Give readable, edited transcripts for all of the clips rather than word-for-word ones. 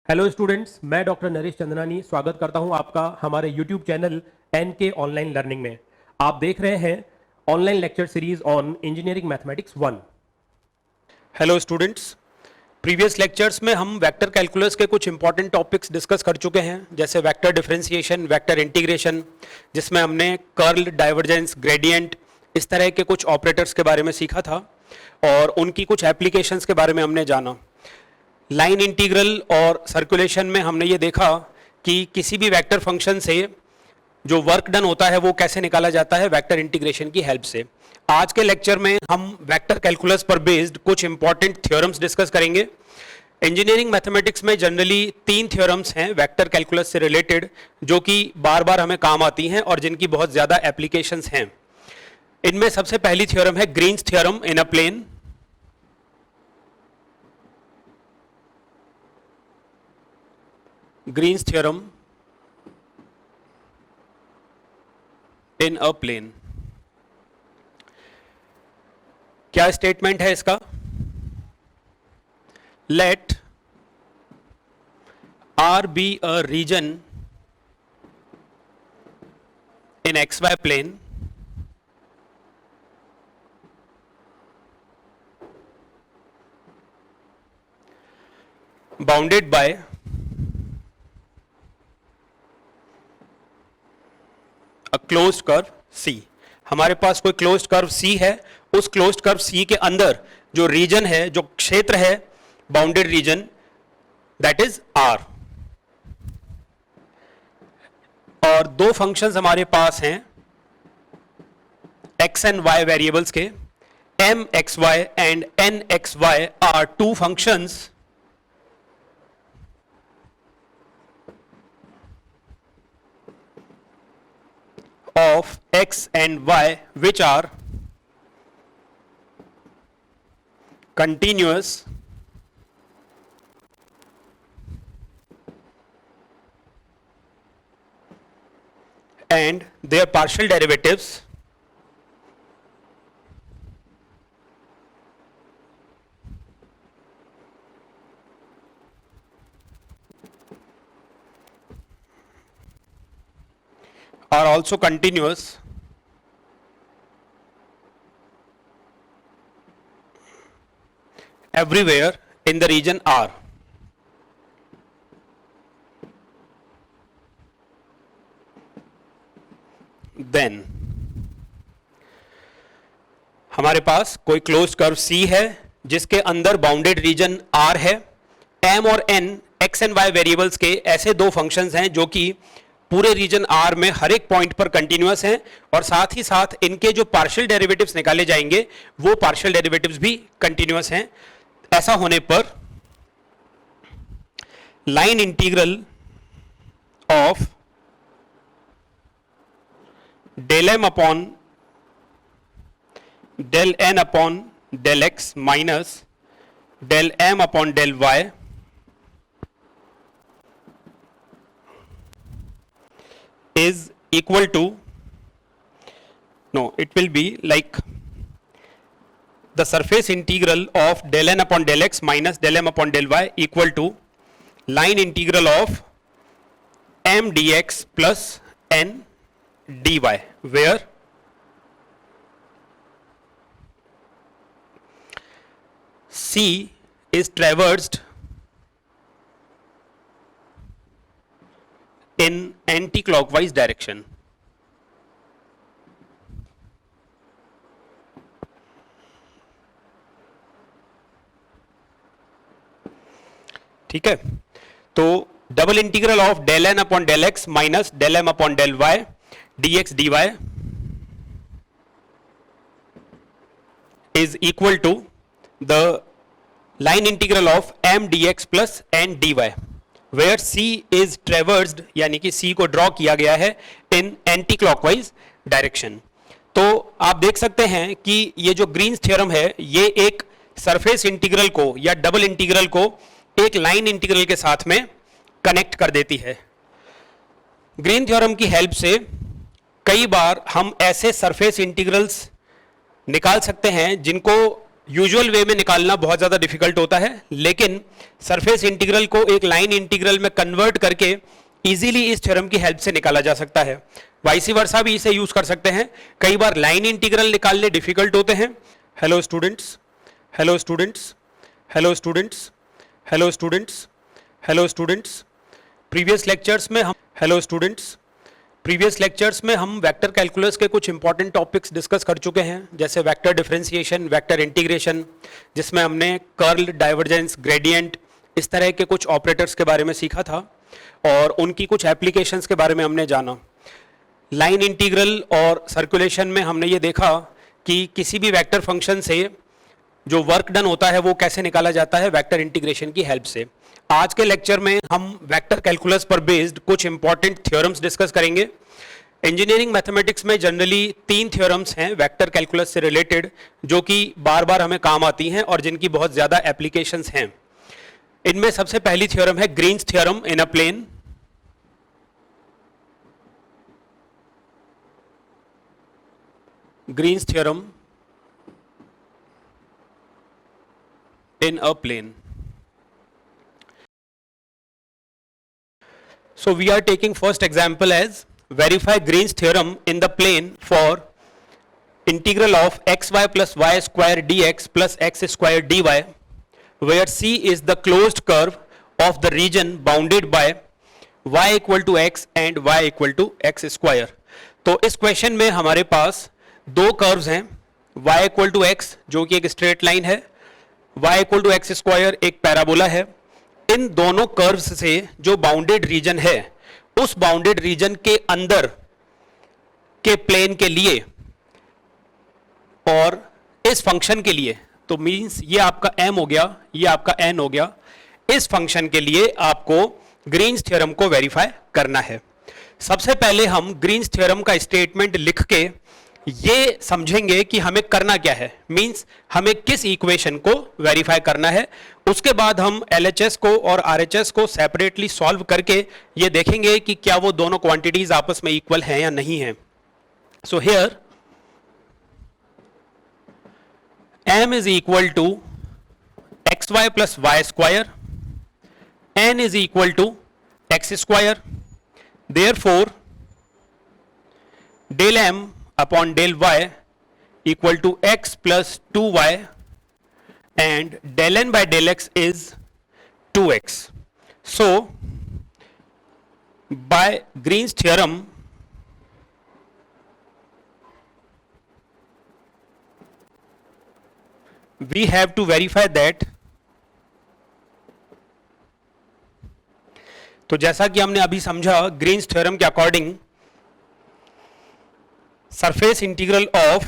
Hello students, मैं doctor Naresh Chandnani स्वागत करता हूं आपका हमारे YouTube channel NK online learning में। आप देख रहे हैं online lecture series on engineering mathematics 1। Hello students, previous lectures में हम वेक्टर कैलकुलस के कुछ इंपॉर्टेंट टॉपिक्स डिस्कस कर चुके हैं, जैसे वेक्टर डिफरेंशिएशन, वेक्टर इंटीग्रेशन, जिसमें हमने कर्ल, डाइवर्जेंस, ग्रेडियंट, इस तरह के कुछ ऑपरेटर्स के बारे में सीखा था और उनकी कुछ एप्लीकेशंस के बारे में हमने जाना। लाइन इंटीग्रल और सर्कुलेशन में हमने ये देखा कि किसी भी वेक्टर फंक्शन से जो वर्क डन होता है वो कैसे निकाला जाता है वेक्टर इंटीग्रेशन की हेल्प से। आज के लेक्चर में हम वेक्टर कैलकुलस पर बेस्ड कुछ इंपॉर्टेंट थ्योरम्स डिस्कस करेंगे। इंजीनियरिंग मैथमेटिक्स में जनरली 3 थ्योरम्स हैं वेक्टर कैलकुलस से रिलेटेड, जो कि बार बार हमें काम आती हैं और जिनकी बहुत ज़्यादा एप्लीकेशंस हैं। इनमें सबसे पहली थ्योरम है Green's theorem in a plane. Green's theorem in a plane. क्या स्टेटमेंट है इसका? Let R be a region in xy plane bounded by closed curve C। हमारे पास कोई क्लोज्ड कर्व C है, उस क्लोज्ड कर्व C के अंदर जो रीजन है, जो क्षेत्र है, bounded region, that is R। और दो फंक्शंस हमारे पास हैं x एंड y वेरिएबल्स के, mxy and nxy are two functions of x and y which are continuous and their partial derivatives are also continuous everywhere in the region R। Then हमारे पास कोई closed curve C है जिसके अंदर bounded reason R है। m और n x and y variables के ऐसे दो फंक्शंस हैं जो कि पूरे रीजन R में हर एक पॉइंट पर कंटिन्यूअस हैं और साथ ही साथ इनके जो पार्शियल डेरिवेटिव्स निकाले जाएंगे वो पार्शियल डेरिवेटिव्स भी कंटिन्यूअस हैं। ऐसा होने पर line integral of del m upon del n upon del x minus del m upon del y is equal to, no, it will be like the surface integral of del n upon del x minus del m upon del y equal to line integral of m dx plus n dy, where C is traversed in anti-clockwise direction। ठीक है, तो double integral of del n upon del x minus del m upon del y dx dy is equal to the line integral of m dx plus n dy, where C is traversed, यानी कि C को draw किया गया है इन anti clockwise direction. तो आप देख सकते हैं कि ये जो ग्रीन्स थ्योरम है ये एक सरफेस इंटीग्रल को या डबल इंटीग्रल को एक लाइन इंटीग्रल के साथ में कनेक्ट कर देती है। ग्रीन थ्योरम की हेल्प से कई बार हम ऐसे सरफेस इंटीग्रल्स निकाल सकते हैं जिनको यूजुअल वे में निकालना बहुत ज़्यादा डिफिकल्ट होता है, लेकिन सरफेस इंटीग्रल को एक लाइन इंटीग्रल में कन्वर्ट करके इजीली इस थ्योरम की हेल्प से निकाला जा सकता है। वाइस वर्सा भी इसे यूज कर सकते हैं। कई बार लाइन इंटीग्रल निकालने डिफिकल्ट होते हैं। Hello students, hello students, hello students, hello students, hello students. Previous lectures में हम वेक्टर कैलकुलस के कुछ इंपॉर्टेंट टॉपिक्स डिस्कस कर चुके हैं, जैसे वेक्टर डिफरेंशिएशन, वेक्टर इंटीग्रेशन, जिसमें हमने कर्ल, डाइवर्जेंस, ग्रेडियंट, इस तरह के कुछ ऑपरेटर्स के बारे में सीखा था और उनकी कुछ एप्लीकेशंस के बारे में हमने जाना। लाइन इंटीग्रल और सर्कुलेशन में हमने ये देखा कि किसी भी वेक्टर फंक्शन से जो वर्क डन होता है वो कैसे निकाला जाता है वेक्टर इंटीग्रेशन की हेल्प से। आज के लेक्चर में हम वेक्टर कैलकुलस पर बेस्ड कुछ इंपॉर्टेंट थ्योरम्स डिस्कस करेंगे। इंजीनियरिंग मैथमेटिक्स में जनरली 3 थ्योरम्स हैं वेक्टर कैलकुलस से रिलेटेड, जो कि बार बार हमें काम आती हैं और जिनकी बहुत ज़्यादा एप्लीकेशंस हैं। इनमें सबसे पहली थ्योरम है Green's theorem in a plane. Green's theorem in a plane. So we are taking first example as verify Green's theorem in the plane for integral of xy plus y square dx plus x square dy, where C is the closed curve of the region bounded by y equal to x and y equal to x square. तो इस question में हमारे पास दो curves हैं, y equal to x जो कि एक straight line है, y equal to x square एक पैराबोला है। इन दोनों कर्व्स से जो बाउंडेड रीजन है, उस बाउंडेड रीजन के अंदर के प्लेन के लिए और इस फंक्शन के लिए, तो मींस ये आपका m हो गया, ये आपका n हो गया, इस फंक्शन के लिए आपको ग्रीन्स थ्योरम को वेरीफाई करना है। सबसे पहले हम ग्रीन्स थ्योरम का स्टेटमेंट लिख के ये समझेंगे कि हमें करना क्या है, मींस हमें किस इक्वेशन को वेरीफाई करना है। उसके बाद हम LHS को और RHS को सेपरेटली सॉल्व करके ये देखेंगे कि क्या वो दोनों क्वांटिटीज आपस में इक्वल हैं या नहीं हैं। So here m is equal to xy plus y square, n is equal to x square, therefore del m upon del y equal to x plus 2y and del n by del x is 2x. So by Green's theorem we have to verify that, तो जैसा कि हमने अभी समझा Green's theorem के according surface integral of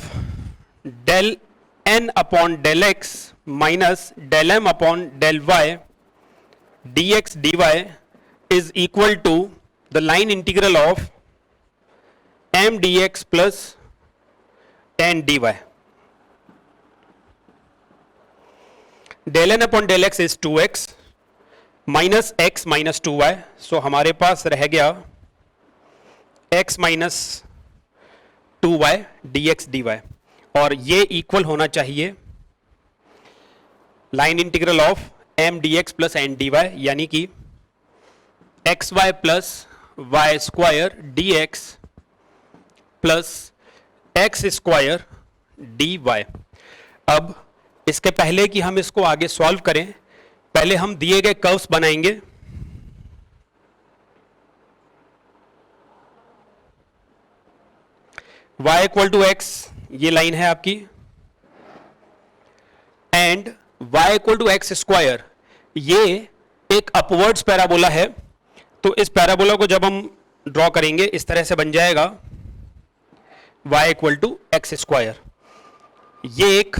del n upon del x minus del m upon del y dx dy is equal to the line integral of m dx plus n dy. Del n upon del x is 2x minus x minus 2y, so हमारे पास रह गया x minus 2y dx dy, और ये equal होना चाहिए line integral of m dx plus n dy, यानी कि xy plus y square dx plus x square dy। अब इसके पहले कि हम इसको आगे सॉल्व करें, पहले हम दिए गए कर्व्स बनाएंगे। y इक्वल टू x ये लाइन है आपकी, and y equal to x square ये एक अपवर्ड्स पैराबोला है। तो इस पैराबोला को जब हम ड्रॉ करेंगे इस तरह से बन जाएगा y equal to x square. ये एक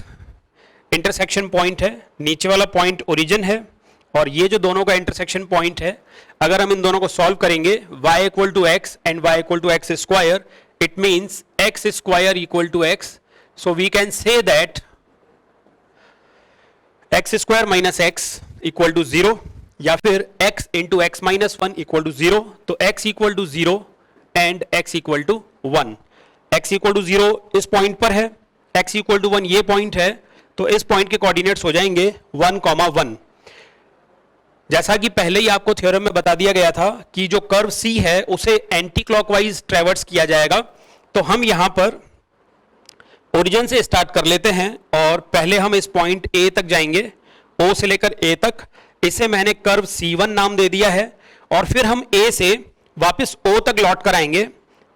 इंटरसेक्शन पॉइंट है, नीचे वाला पॉइंट ओरिजिन है और ये जो दोनों का इंटरसेक्शन पॉइंट है, अगर हम इन दोनों को सॉल्व करेंगे y equal to x and y equal to x square, it means x square equal to x, so we can say that x square minus x equal to 0 या फिर x into x minus 1 equal to 0। तो x equal to 0 and x equal to 1, x equal to 0 इस point पर है, x equal to 1 ये point है, तो इस पॉइंट के कोऑर्डिनेट्स हो जाएंगे 1,1। जैसा कि पहले ही आपको थ्योरम में बता दिया गया था कि जो कर्व C है उसे एंटी क्लॉकवाइज ट्रेवर्स किया जाएगा, तो हम यहां पर ओरिजिन से स्टार्ट कर लेते हैं और पहले हम इस पॉइंट A तक जाएंगे, O से लेकर A तक। इसे मैंने कर्व C1 नाम दे दिया है और फिर हम A से वापस O तक लौट कर आएंगे,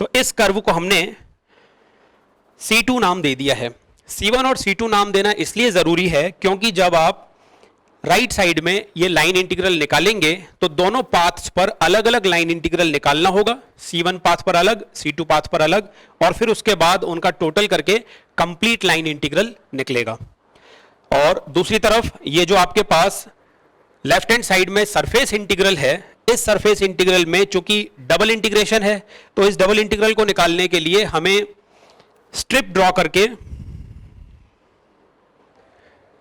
तो इस कर्व को हमने C2 नाम दे दिया है। C1 और C2 नाम देना इसलिए जरूरी है क्योंकि जब आप राइट साइड में ये लाइन इंटीग्रल निकालेंगे तो दोनों पाथ्स पर अलग अलग लाइन इंटीग्रल निकालना होगा, C1 पाथ पर अलग, C2 पाथ पर अलग, और फिर उसके बाद उनका टोटल करके कंप्लीट लाइन इंटीग्रल निकलेगा। और दूसरी तरफ ये जो आपके पास लेफ्ट हैंड साइड में सरफेस इंटीग्रल है, इस सरफेस इंटीग्रल में चूंकि डबल इंटीग्रेशन है तो इस डबल इंटीग्रल को निकालने के लिए हमें स्ट्रिप ड्रॉ करके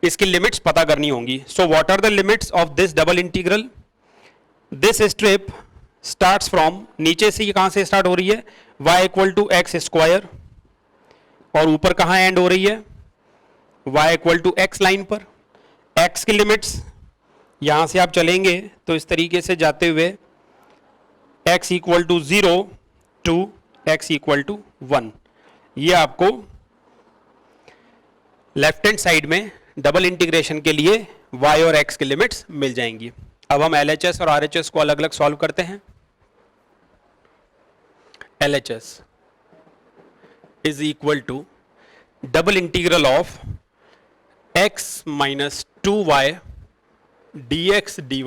इसकी लिमिट्स पता करनी होंगी। So what are the limits of this double integral? This strip starts from, नीचे से ये कहां से स्टार्ट हो रही है, y equal to x square, और ऊपर कहां एंड हो रही है, y equal to x line पर। x की लिमिट्स यहां से आप चलेंगे तो इस तरीके से जाते हुए x equal to 0 to x equal to 1, ये आपको लेफ्ट हैंड साइड में डबल इंटीग्रेशन के लिए y और x की लिमिट्स मिल जाएंगी। अब हम LHS और RHS को अलग अलग सॉल्व करते हैं। LHS is equal to double integral of x minus 2y dx dy।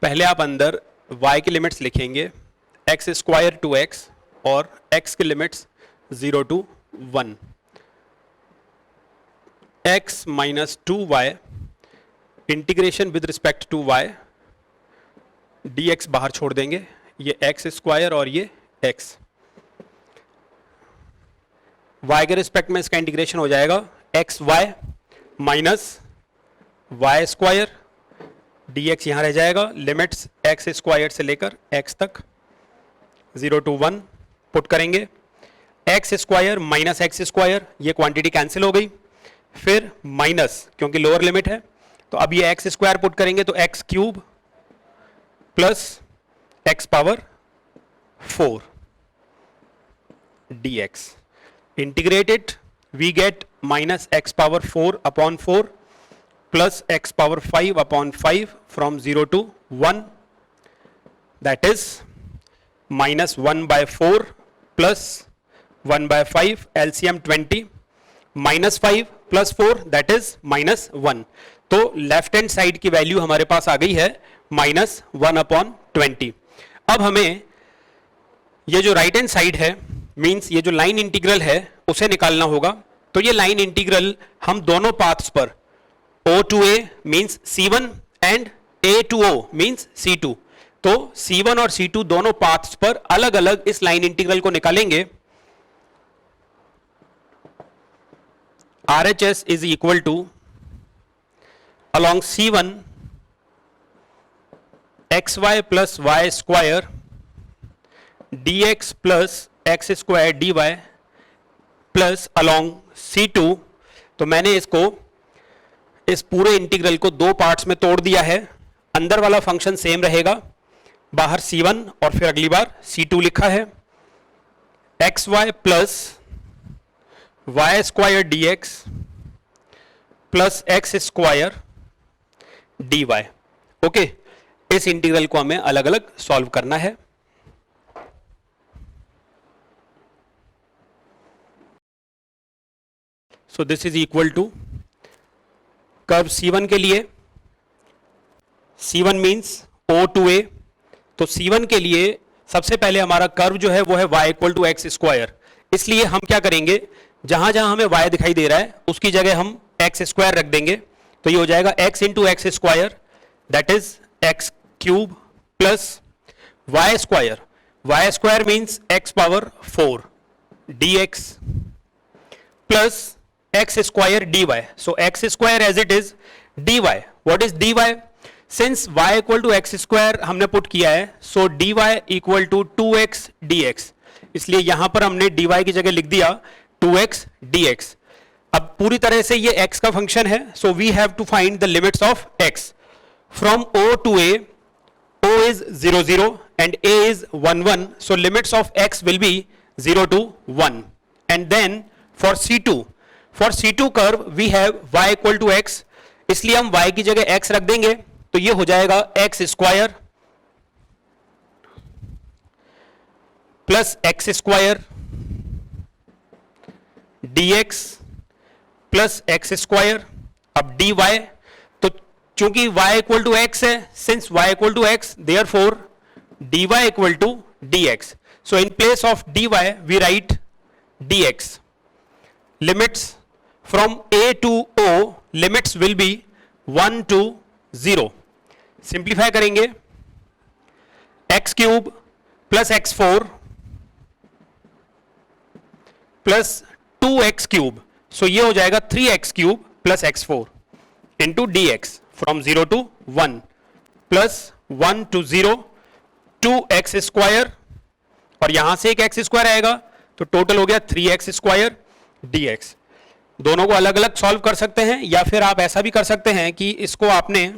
पहले आप अंदर y की लिमिट्स लिखेंगे, x स्क्वायर टू x, और x की limits 0 to 1। x minus 2y integration with respect to y, dx बाहर छोड़ देंगे, ये x स्क्वायर और ये x। y के रिस्पेक्ट में इसका इंटीग्रेशन हो जाएगा x y minus y square, dx यहां रह जाएगा, लिमिट्स x स्क्वायर से लेकर x तक 0 टू 1 पुट करेंगे, x square minus x square, ये क्वांटिटी कैंसिल हो गई, फिर माइनस क्योंकि लोअर लिमिट है, तो अब ये एक्स स्क्वायर पुट करेंगे तो x cube plus x power 4 dx integrated, we get minus x power 4 upon 4 plus x power 5 upon 5 from 0 to 1, that is minus 1 by 4 plus 1 by 5, LCM 20, minus 5 plus 4 that is minus 1। तो left hand side की value हमारे पास आ गई है minus 1 upon 20। अब हमें ये जो राइट हैंड साइड है, मींस ये जो लाइन इंटीग्रल है उसे निकालना होगा। तो ये लाइन इंटीग्रल हम दोनों पाथ्स पर O to A means C1 and A to O means C2, तो C1 और C2 दोनों पाथ्स पर अलग अलग इस लाइन इंटीग्रल को निकालेंगे। RHS is equal to along C1 xy plus y square dx plus x square dy plus along C2, तो मैंने इसको इस पूरे इंटीग्रल को दो पार्ट्स में तोड़ दिया है। अंदर वाला फंक्शन सेम रहेगा, बाहर C1 और फिर अगली बार C2 लिखा है, xy plus y square d x plus x square d y. Okay, इस इंटीग्रल को हमें अलग अलग सॉल्व करना है। So this is equal to curve C1 के लिए, C1 means O to A, तो C1 के लिए सबसे पहले हमारा कर्व जो है वो है y equal to x square. इसलिए हम क्या करेंगे, जहां जहां हमें y दिखाई दे रहा है उसकी जगह हम एक्स स्क्वायर रख देंगे, तो ये हो जाएगा x into x square that is x cube plus y square means x power 4 dx plus x square dy। So x square as it is dy, what is dy? Since y equal to x square हमने put किया है, so dy equal to 2x dx, इसलिए यहां पर हमने dy की जगह लिख दिया 2x dx। अब पूरी तरह से ये x का फंक्शन है, so we have to find the limits of x from o to a. o is 0 0 and a is 1 1, so limits of x will be 0 to 1. And then for C2 curve we have y equal to x, इसलिए हम y की जगह x रख देंगे, तो ये हो जाएगा x square plus x square dx plus x square. अब dy, तो चूंकि y इक्वल टू x है, since y equal to x, therefore dy equal to dx. So in place of dy we write dx. Limits from a to o, limits will be 1 to 0. Simplify करेंगे, x cube plus x4 plus 2x cube, so ये हो जाएगा 3x cube plus x4 into dx from 0 to 1 plus 1 to 0 2x square, और यहां से एक x square आएगा, तो टोटल हो गया 3x स्क्वायर dx. दोनों को अलग अलग सॉल्व कर सकते हैं, या फिर आप ऐसा भी कर सकते हैं कि इसको आपने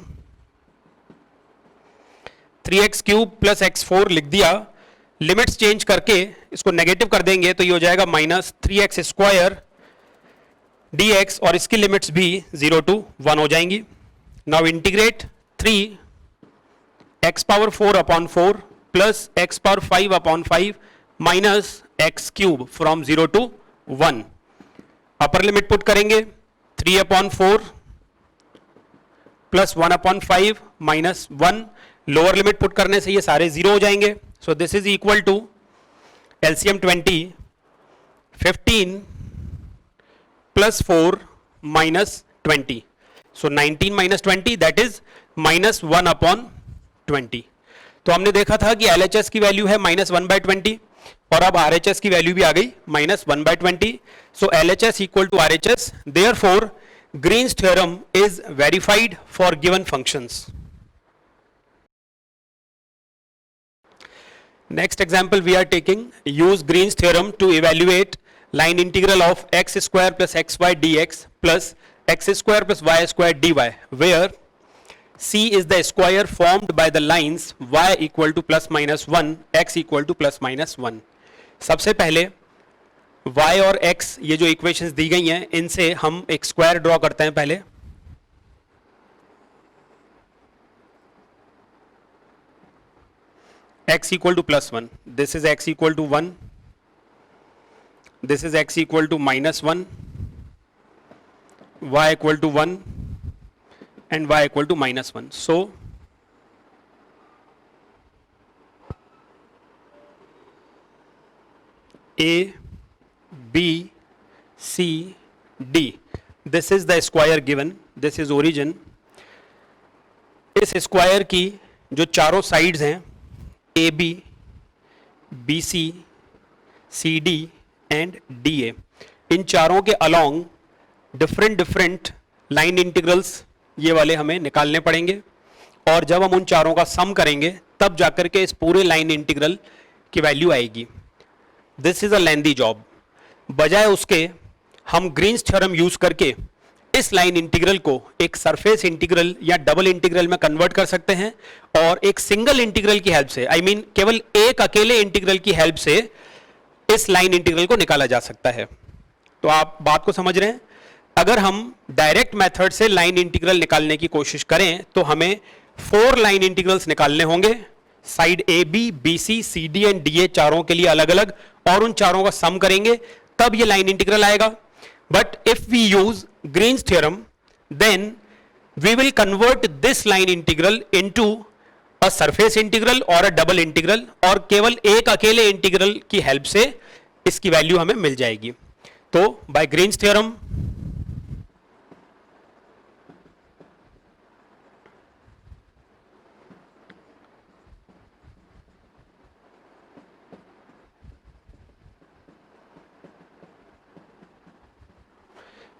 3x क्यूब प्लस x4 लिख दिया, लिमिट्स चेंज करके इसको नेगेटिव कर देंगे, तो ये हो जाएगा माइनस 3x स्क्वायर dx, और इसकी लिमिट्स भी 0 to 1 हो जाएंगी. Now integrate 3 x power 4 upon 4 plus x power 5 upon 5 minus x cube from 0 to 1. Upper limit put करेंगे, 3 upon 4 plus 1 upon 5 minus 1. Lower limit put करने से ये सारे 0 हो जाएंगे. So this is equal to LCM 20 15 plus 4 minus 20. So 19 minus 20 that is minus 1 upon 20. तो हमने देखा था कि LHS की वैल्यू है माइनस 1/20, और अब RHS की वैल्यू भी आ गई minus 1/20. So LHS equal to RHS, therefore Green's theorem is verified for given functions. Next example we are taking, use Green's theorem to evaluate line integral of x square plus xy dx plus x square plus y square dy, where c is the square formed by the lines y equal to plus minus 1, x equal to plus minus 1. सबसे पहले y और x, ये जो equations दी गई हैं, इनसे हम एक स्क्वायर ड्रॉ करते हैं. पहले x equal to plus 1, this is x equal to 1, this is x equal to minus 1, y equal to 1 and y equal to minus 1. So A, B, C, D, this is the square given, this is origin. इस square की जो चारों sides हैं AB, BC, CD and DA, इन चारों के along different line integrals ये वाले हमें निकालने पड़ेंगे, और जब हम उन चारों का सम करेंगे तब जाकर के इस पूरे लाइन इंटीग्रल की वैल्यू आएगी. This is a lengthy job. बजाय उसके हम ग्रीन्स थ्योरम यूज करके इस लाइन इंटीग्रल को एक सरफेस इंटीग्रल या डबल इंटीग्रल में कन्वर्ट कर सकते हैं, और एक सिंगल इंटीग्रल की हेल्प से, आई मीन केवल एक अकेले इंटीग्रल की हेल्प से इस लाइन इंटीग्रल को निकाला जा सकता है. तो आप बात को समझ रहे हैं. अगर हम डायरेक्ट मेथड से लाइन इंटीग्रल निकालने की कोशिश करें तो हमें 4 लाइन इंटीग्रल्स निकालने होंगे, side A B, B C, C D and D A चारों के लिए अलग अलग, और उन चारों का सम करेंगे तब ये लाइन इंटीग्रल आएगा. But if we use Green's theorem, then we will convert this line integral into a surface integral or a double integral, और केवल एक अकेले इंटीग्रल की हेल्प से इसकी वैल्यू हमें मिल जाएगी. तो by Green's theorem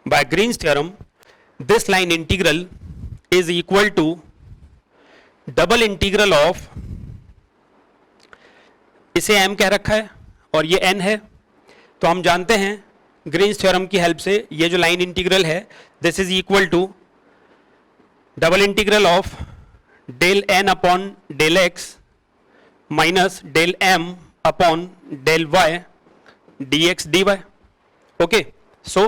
by Green's theorem, this line integral is equal to double integral of, इसे m कह रखा है और ये n है, तो हम जानते हैं ग्रीन्स थ्योरम की हेल्प से ये जो लाइन इंटीग्रल है this is equal to double integral of del n upon del x minus del m upon del y d x d y. Okay, so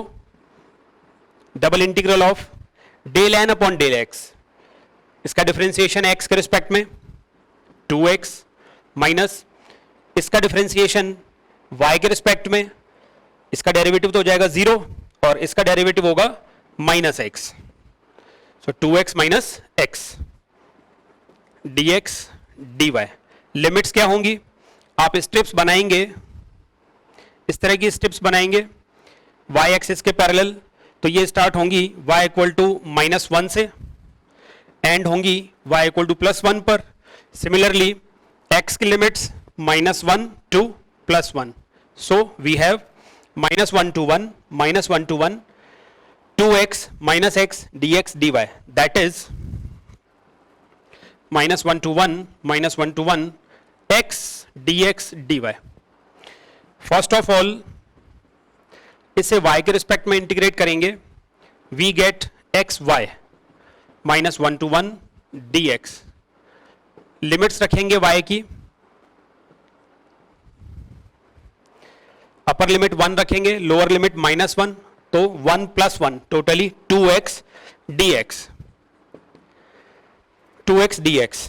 double integral of del n upon del x, इसका differentiation x के respect में 2x minus इसका differentiation y के respect में, इसका derivative तो हो जाएगा 0 और इसका डेरिवेटिव होगा माइनस एक्स. सो 2x minus x dx dy. Limits क्या होंगी? आप स्ट्रिप्स बनाएंगे, इस तरह की स्ट्रिप्स बनाएंगे y एक्सिस के पैरेलल, तो ये स्टार्ट होंगी y इक्वल टू -1 से, एंड होंगी y इक्वल टू +1 पर. सिमिलरली x की limits -1 to +1. So we have -1 to 1, -1 to 1, 2x minus x dx dy. That is -1 to 1, -1 to 1 x dx dy. First of all इसे y के respect में integrate करेंगे, we get x y -1 to 1 dx. Limits रखेंगे y की, upper limit 1 रखेंगे, lower limit -1, तो 1 + 1 totally 2x dx, 2x dx.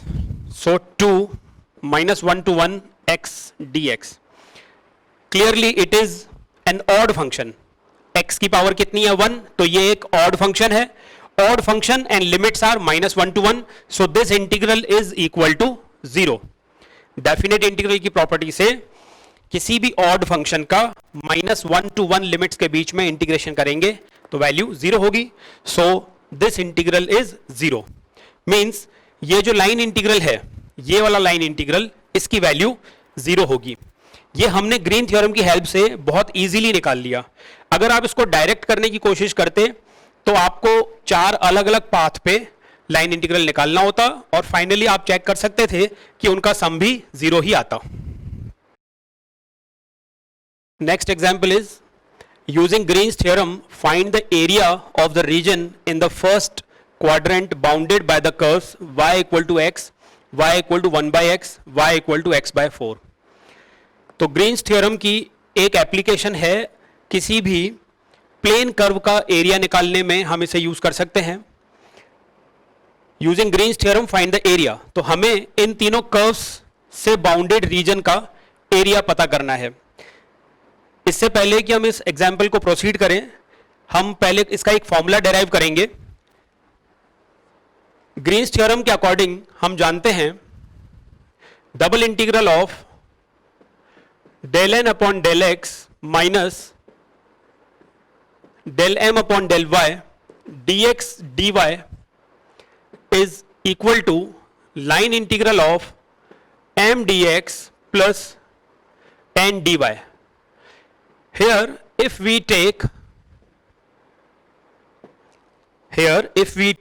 So 2 -1 to 1 x dx. Clearly it is an odd function. x की power कितनी है? 1, तो ये एक ऑड फंक्शन है. Odd function and limits are -1 to 1, so this integral is equal to 0. Definite integral की property से किसी भी ऑड फंक्शन का -1 to 1 लिमिट्स के बीच में इंटीग्रेशन करेंगे तो वैल्यू 0 होगी. सो दिस इंटीग्रल इज 0. मींस ये जो लाइन इंटीग्रल है, ये वाला लाइन इंटीग्रल, इसकी वैल्यू 0 होगी. ये हमने ग्रीन थ्योरम की हेल्प से बहुत इजीली निकाल लिया. अगर आप इसको डायरेक्ट करने की कोशिश करते तो आपको 4 अलग अलग पाथ पे लाइन इंटीग्रल निकालना होता और फाइनली आप चेक कर सकते थे कि उनका सम भी 0 ही आता. Next example is using Green's theorem find the area of the region in the first quadrant bounded by the curves y equal to x, y equal to 1/x, y equal to x/4. तो Green's theorem की एक application है, किसी भी plane curve का area निकालने में हम इसे यूज कर सकते हैं. Using Green's theorem find the area, तो हमें इन तीनों कर्व्स से बाउंडेड रीजन का एरिया पता करना है. इससे पहले कि हम इस एग्जाम्पल को प्रोसीड करें, हम पहले इसका एक फॉर्मूला डेराइव करेंगे. ग्रीन्स थ्योरम के अकॉर्डिंग हम जानते हैं double integral of del n upon del x minus del m upon del y d x d y is equal to line integral of m d x plus n d y. Here if we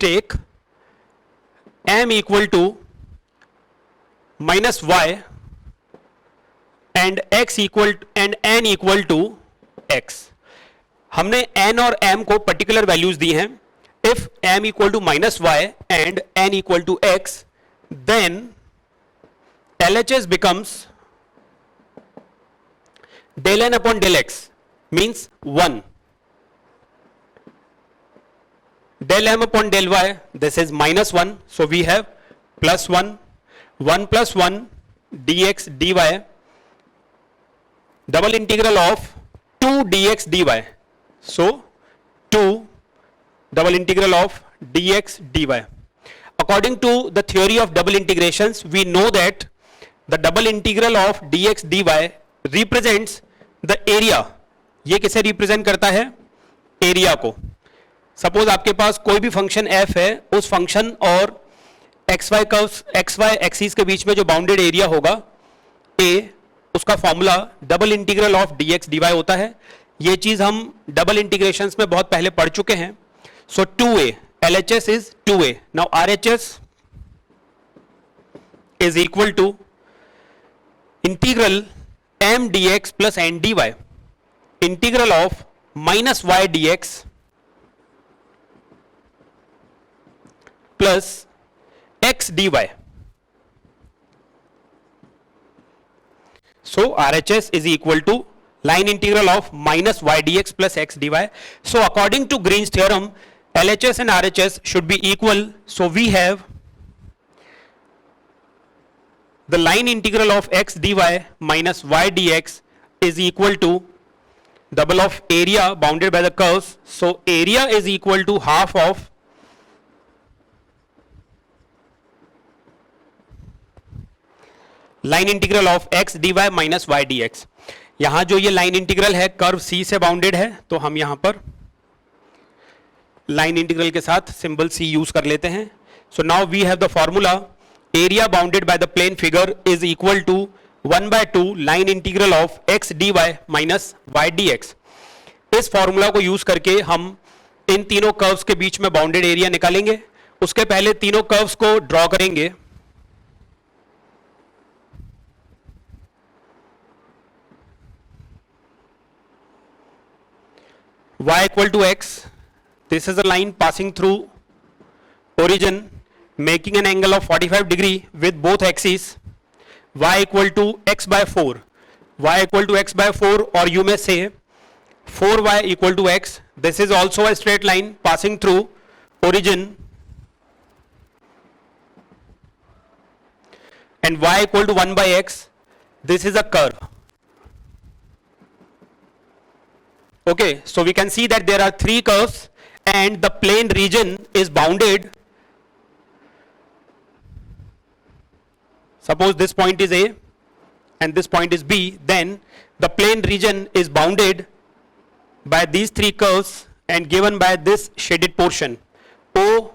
take m equal to -y and x equal and n equal to x, हमने n और m को particular values दी हैं. If m equal to -y and n equal to x, then LHS becomes del n upon del x, means 1. Del m upon del y, this is -1, so we have +1, 1 plus 1 dx dy, double integral of 2 dx dy, so 2 double integral of dx dy. According to the theory of double integrations, we know that the double integral of dx dy represents the area. ये किसे represent करता है? Area को. Suppose आपके पास कोई भी function f है, उस फंक्शन और xy कर्व्स xy एक्सिस के बीच में जो बाउंडेड एरिया होगा a, उसका formula double integral of dx dy होता है. ये चीज हम डबल इंटीग्रेशंस में बहुत पहले पढ़ चुके हैं. So 2a, LHS is 2a. Now RHS is equal to integral m dx plus n dy, integral of minus y dx plus x dy. So RHS is equal to line integral of minus y dx plus x dy. So according to Green's theorem, LHS and RHS should be equal. So we have the line integral of x dy minus y dx is equal to double of area bounded by the curves. So area is equal to half of line integral of x dy minus y dx. यहां जो ये line integral है curve C से bounded है, तो हम यहां पर लाइन इंटीग्रल के साथ सिंबल C यूज कर लेते हैं. So now we have the formula area bounded by the plane figure is equal to 1/2 line integral of x dy minus y dx. इस फॉर्मूला को यूज करके हम इन तीनों कर्व्स के बीच में बाउंडेड एरिया निकालेंगे. उसके पहले तीनों कर्व्स को ड्रॉ करेंगे. y equal to x, this is a line passing through origin making an angle of 45 degree with both axes. Y equal to x by 4, y equal to x by 4, or you may say 4y equal to x. This is also a straight line passing through origin, and y equal to 1 by x. This is a curve. Okay, so we can see that there are three curves and the plane region is bounded. Suppose this point is A and this point is B, then the plane region is bounded by these three curves and given by this shaded portion O,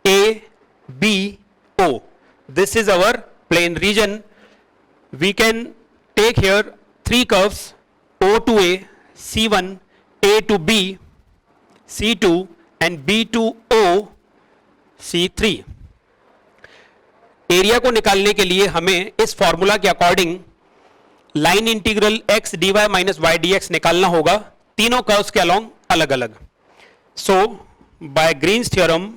A, B, O. This is our plane region. We can take here three curves, O to A, C1, A to B, C2, and B to O, C3. Area को निकालने के लिए हमें इस formula के according line integral x dy minus y dx निकालना होगा तीनों कर्व्स के अलोंग अलग अलग. So by Green's theorem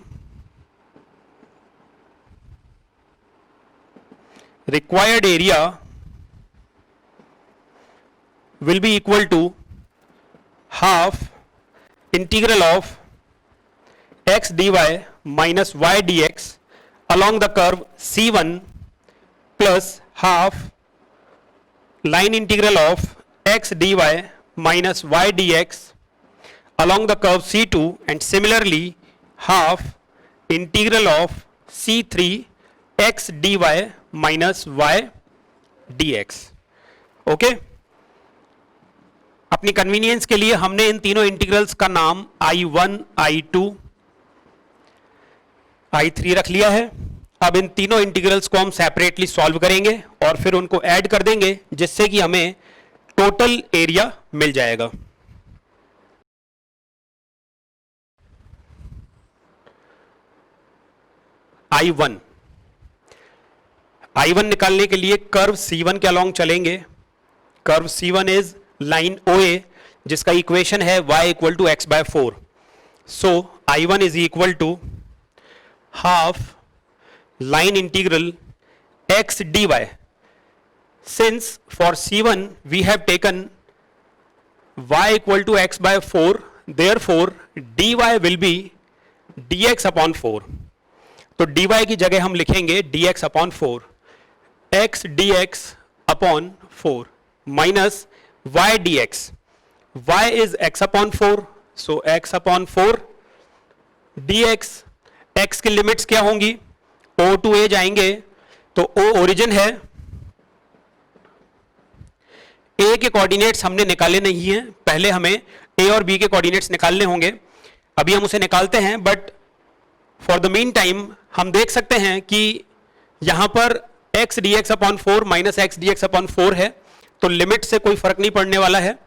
required area will be equal to half integral of x dy minus y dx along the curve C1 plus half line integral of x dy minus y dx along the curve C2, and similarly half integral of C3 x dy minus y dx. Okay? अपनी convenience के लिए हमने इन तीनों integrals का नाम I1, I2, I3 रख लिया है. अब इन तीनों इंटीग्रल्स को हम सेपरेटली सॉल्व करेंगे और फिर उनको ऐड कर देंगे, जिससे कि हमें टोटल एरिया मिल जाएगा. I1 निकालने के लिए कर्व C1 के अलोंग चलेंगे. Curve C1 is line OA, जिसका इक्वेशन है y equal to x by 4. So I1 is equal to half line integral x dy. Since for C1 we have taken y equal to x by 4, therefore dy will be dx upon 4. तो dy की जगह हम लिखेंगे dx upon 4, x dx upon 4 minus y dx. y is x upon 4, so x upon 4 dx. x की limits क्या होंगी? O to A जाएंगे तो O ओरिजिन है. A के कोऑर्डिनेट्स हमने निकाले नहीं हैं, पहले हमें A और B के कोऑर्डिनेट्स निकालने होंगे. अभी हम उसे निकालते हैं, but for the mean time हम देख सकते हैं कि यहां पर x dx upon 4 minus x dx upon 4 है, तो लिमिट से कोई फर्क नहीं पड़ने वाला है.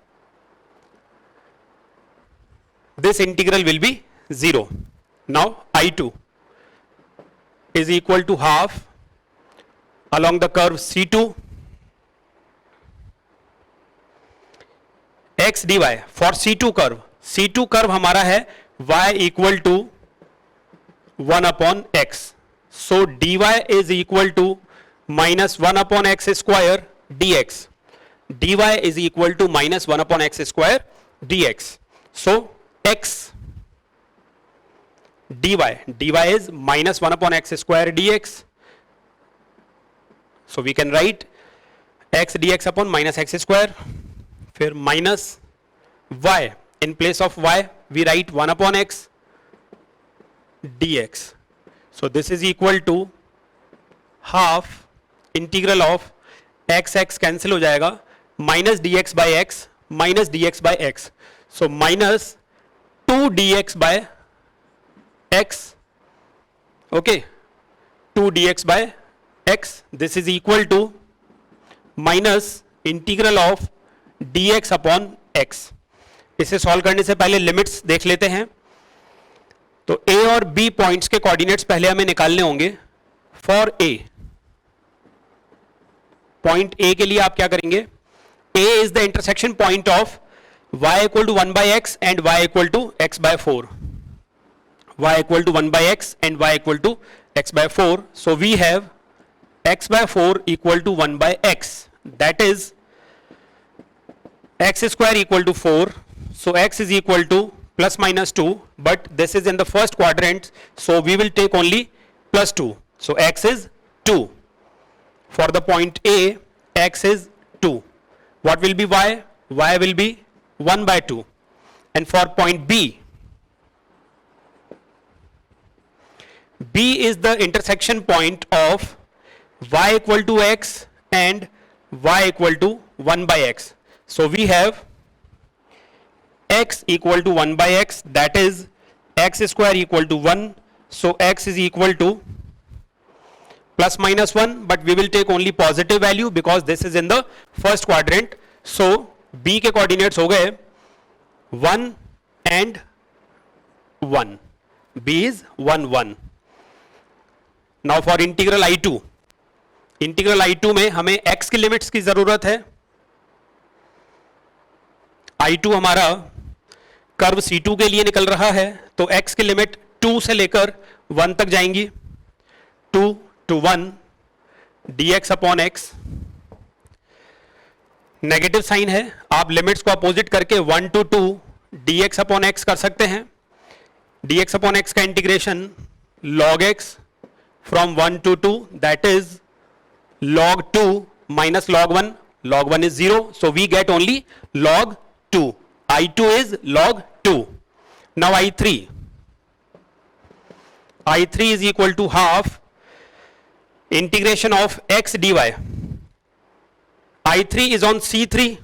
This integral will be 0. Now I2 is equal to half along the curve C2 x dy. For C2 curve, C2 curve हमारा है y equal to 1 upon x, so dy is equal to minus 1 upon x square dx, dy is equal to minus 1 upon x square dx. So x dy is minus 1 upon x square dx. So we can write x dx upon minus x square. फिर minus y, in place of y we write 1 upon x dx. So this is equal to half integral of x cancel हो जाएगा, minus dx by x minus dx by x. So minus 2 dx by x, okay, 2 dx by x. This is equal to minus integral of dx upon x. इसे solve करने से पहले limits देख लेते हैं. तो a और b पॉइंट्स के कोऑर्डिनेट्स पहले हमें निकालने होंगे. फॉर a, पॉइंट a के लिए आप क्या करेंगे? a is the intersection point of y equal to 1 by x and y equal to x by 4. y equal to 1 by x and y equal to x by 4. So we have x by 4 equal to 1 by x. That is x square equal to 4. So x is equal to plus minus 2. But this is in the first quadrant. So we will take only plus 2. So x is 2. For the point A, x is 2. What will be y? Y will be 1 by 2. And for point B, B is the intersection point of y equal to x and y equal to 1 by x. So we have x equal to 1 by x, that is x square equal to 1. So x is equal to plus minus 1, but we will take only positive value because this is in the first quadrant. So b के coordinates हो गए 1 and 1. b is 1 1. Now for integral I2, integral I2 में हमें x की limits की जरूरत है. I2 हमारा कर्व C2 के लिए निकल रहा है, तो x की लिमिट 2 से लेकर 1 तक जाएंगी. 2 to 1 dx upon x. Negative sign है, आप लिमिट्स को अपोजिट करके 1 to 2 dx अपॉन x कर सकते हैं. dx अपॉन x का integration log x from 1 to 2, that is log 2 minus log 1. log 1 is 0, so we get only log 2. I2 is log 2. Now I3 is equal to half integration of x dy. I3 is on C3.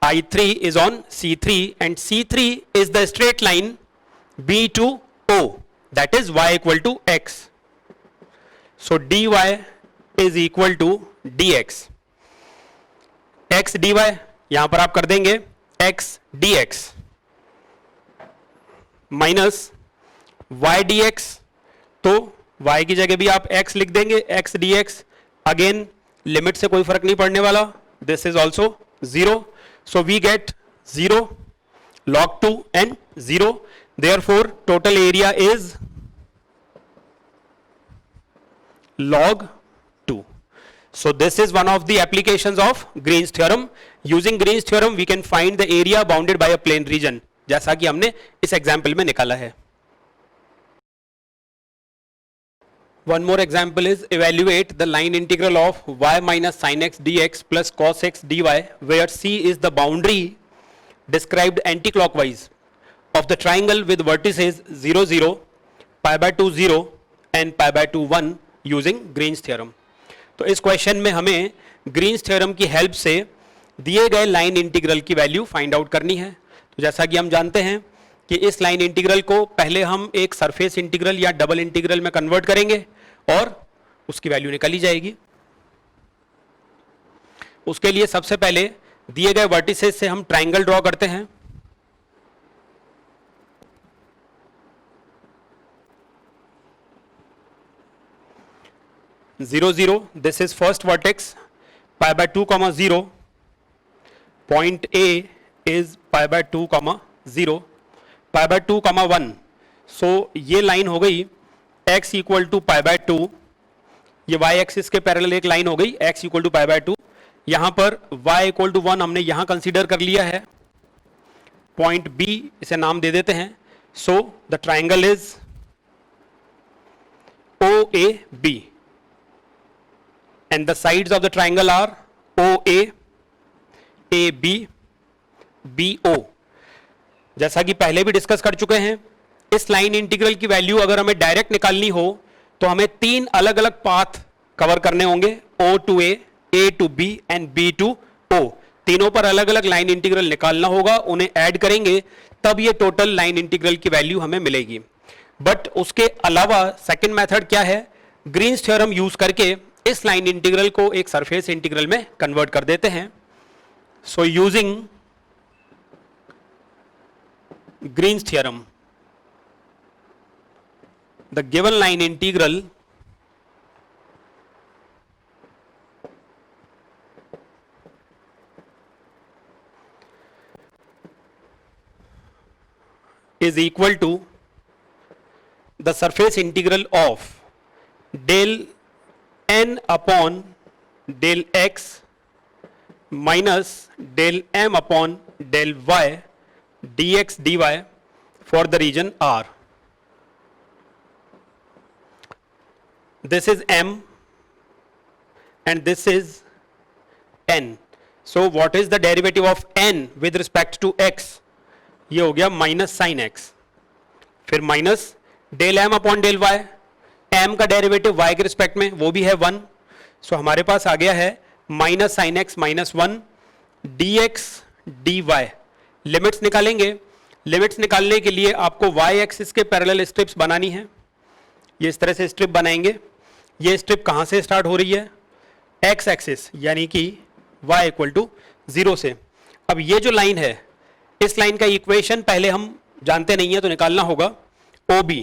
I3 is on C3 and C3 is the straight line B to O, that is y equal to x. So dy is equal to dx. x dy यहां पर आप कर देंगे x dx minus y dx. तो y की जगह भी आप x लिख देंगे, x dx. अगेन लिमिट से कोई फर्क नहीं पड़ने वाला. This is also 0. सो वी गेट 0, log 2 and 0. Therefore total area is log 2. So this is one of the applications of Green's theorem. Using Green's theorem we can find the area bounded by a plane region, जैसा कि हमने इस example में निकाला है. One more example is evaluate the line integral of y minus sin x dx plus cos x dy, where C is the boundary described anticlockwise of the triangle with vertices 0 0, pi by 2 0 and pi by 2 1 using Green's theorem. तो इस question में हमें Green's theorem की help से दिए गए line integral की value find out करनी है. तो जैसा कि हम जानते हैं कि इस लाइन इंटीग्रल को पहले हम एक सरफेस इंटीग्रल या डबल इंटीग्रल में कन्वर्ट करेंगे और उसकी वैल्यू निकाली जाएगी. उसके लिए सबसे पहले दिए गए वर्टिसेस से हम ट्राइंगल ड्रॉ करते हैं. Zero zero. This is first vertex, pi by 2 comma 0. Point A is pi by 2 comma 0, pi by 2 comma 1. So ये लाइन हो गई x equal to pi by 2, ये y एक्सिस के पैरेलल एक लाइन हो गई x equal to pi by 2. यहां पर y इक्वल टू 1 हमने यहां कंसीडर कर लिया है, पॉइंट B इसे नाम दे देते हैं. So the triangle is OAB and the sides of the triangle are OA, AB, BO. जैसा कि पहले भी डिस्कस कर चुके हैं, इस लाइन इंटीग्रल की वैल्यू अगर हमें डायरेक्ट निकालनी हो तो हमें 3 अलग अलग पाथ कवर करने होंगे, O to A to B and B to O. तीनों पर अलग अलग लाइन इंटीग्रल निकालना होगा, उन्हें ऐड करेंगे तब ये टोटल लाइन इंटीग्रल की वैल्यू हमें मिलेगी. बट उसके अलावा सेकंड मेथड क्या है, ग्रीन्स थ्योरम यूज करके इस लाइन इंटीग्रल को एक सरफेस इंटीग्रल में कन्वर्ट कर देते हैं. So using Green's theorem, the given line integral is equal to the surface integral of del n upon del x minus del m upon del y dx dy for the region R. This is m and this is n. So what is the derivative of n with respect to x? ये हो गया minus sine x, फिर minus del m upon del y, m का derivative y के respect में वो भी है 1. सो हमारे पास आ गया है minus sine x minus 1 d x d y. Limits निकालेंगे, लिमिट्स निकालने के लिए आपको वाई एक्सिस के पैरेलल स्ट्रिप्स बनानी है. ये इस तरह से स्ट्रिप बनाएंगे. ये स्ट्रिप कहाँ से स्टार्ट हो रही है, एक्स एक्सिस यानी कि वाई इक्वल टू 0 से. अब ये जो लाइन है, इस लाइन का इक्वेशन पहले हम जानते नहीं है तो निकालना होगा. OB,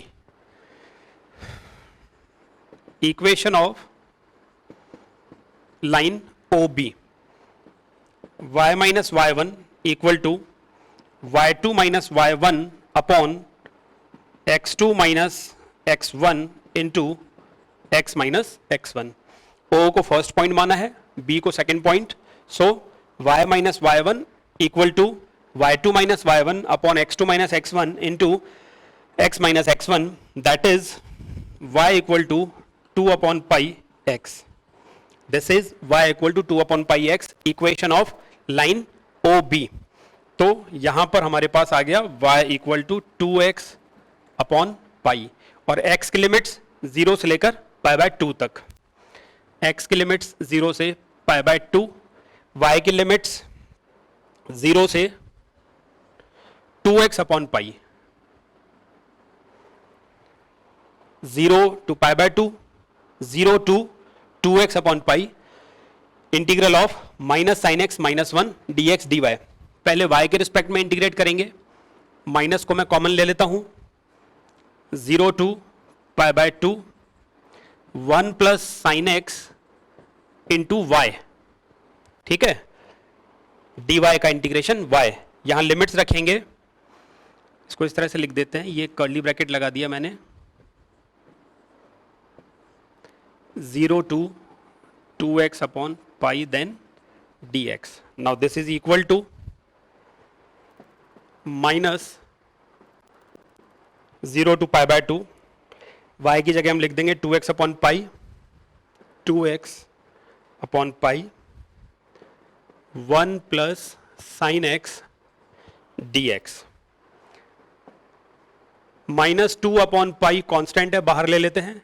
equation of line OB, y minus y1 equal to y2 minus y1 upon x2 minus x1 into x minus x1. O को फर्स्ट पॉइंट माना है, B को second point. So y minus y1 equal to y2 minus y1 upon x2 minus x1 into x minus x1, that is y equal to 2 upon pi x. This is y equal to 2 upon pi x, equation of line OB. तो यहां पर हमारे पास आ गया y equal to 2x upon pi और x की limits 0 से लेकर pi by 2 तक. x की लिमिट्स 0 से pi by 2, y की लिमिट्स 0 से 2x upon pi, 0 to pi by 2, 0 to 2x upon pi, integral of minus sine x minus 1 dx dy. पहले y के रिस्पेक्ट में इंटीग्रेट करेंगे, माइनस को मैं कॉमन ले लेता हूं, 0 to pi by 2 1 plus sine x into y. ठीक है, dy का इंटीग्रेशन y. यहां लिमिट्स रखेंगे, इसको इस तरह से लिख देते हैं, ये कर्ली ब्रैकेट लगा दिया मैंने, 0 to 2x upon pi then dx. Now this is equal to minus 0 to pi by 2, y की जगह हम लिख देंगे 2x upon pi, 2x upon pi 1 plus sin x dx. Minus 2 upon pi constant है, बाहर ले लेते हैं,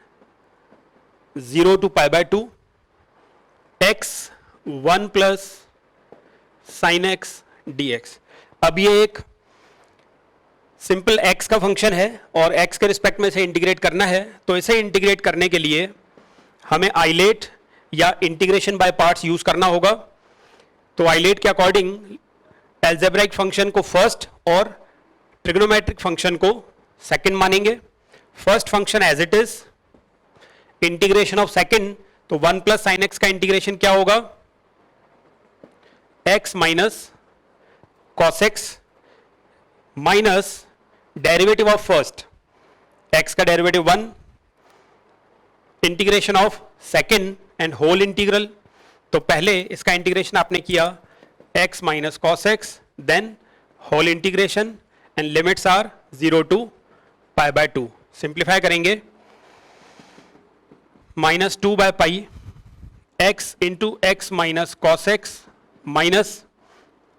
0 to pi by 2 x 1 plus sine x dx. अब ये एक सिंपल x का फंक्शन है और x के रिस्पेक्ट में इसे इंटीग्रेट करना है. तो इसे इंटीग्रेट करने के लिए हमें आइलेट या इंटीग्रेशन बाय पार्ट्स यूज करना होगा. तो आइलेट के अकॉर्डिंग एल्जेब्राइक फंक्शन को फर्स्ट और ट्रिग्नोमेट्रिक फंक्शन को सेकंड मानेंगे. First function as it is, integration of second, तो 1 प्लस साइन एक्स का इंटीग्रेशन क्या होगा, x minus cos x minus derivative of first, x का derivative 1, integration of second and whole integral. तो पहले इसका इंटीग्रेशन आपने किया x minus cos x, then whole integration and limits are 0 to pi by 2। Simplify करेंगे, minus 2 by pi x into x minus cos x minus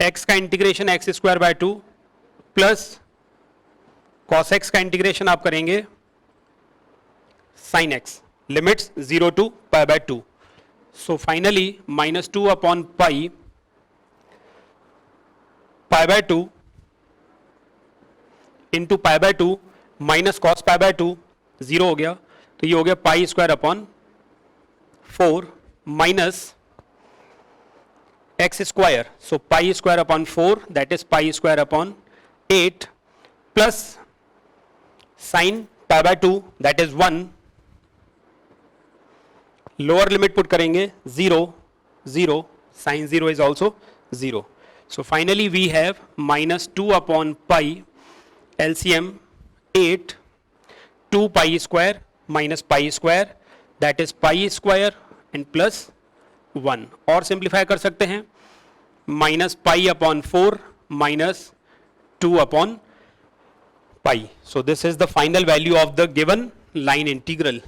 x का integration x square by 2 plus cos x का integration आप करेंगे sine x, limits 0 to pi by 2। So finally minus 2 upon pi by 2 into pi by 2 minus cos pi by 2 0 हो गया, तो ये हो गया pi square upon 4 minus x square, so pi square upon 4 that is pi square upon 8 plus sine pi by 2 that is 1, lower limit put करेंगे 0 0, sine 0 is also 0। So finally we have minus 2 upon pi LCM 8, 2 pi square minus pi square that is pi square and plus 1, और simplify कर सकते हैं minus pi upon 4 minus 2 upon pi. So this is the final value of the given line integral.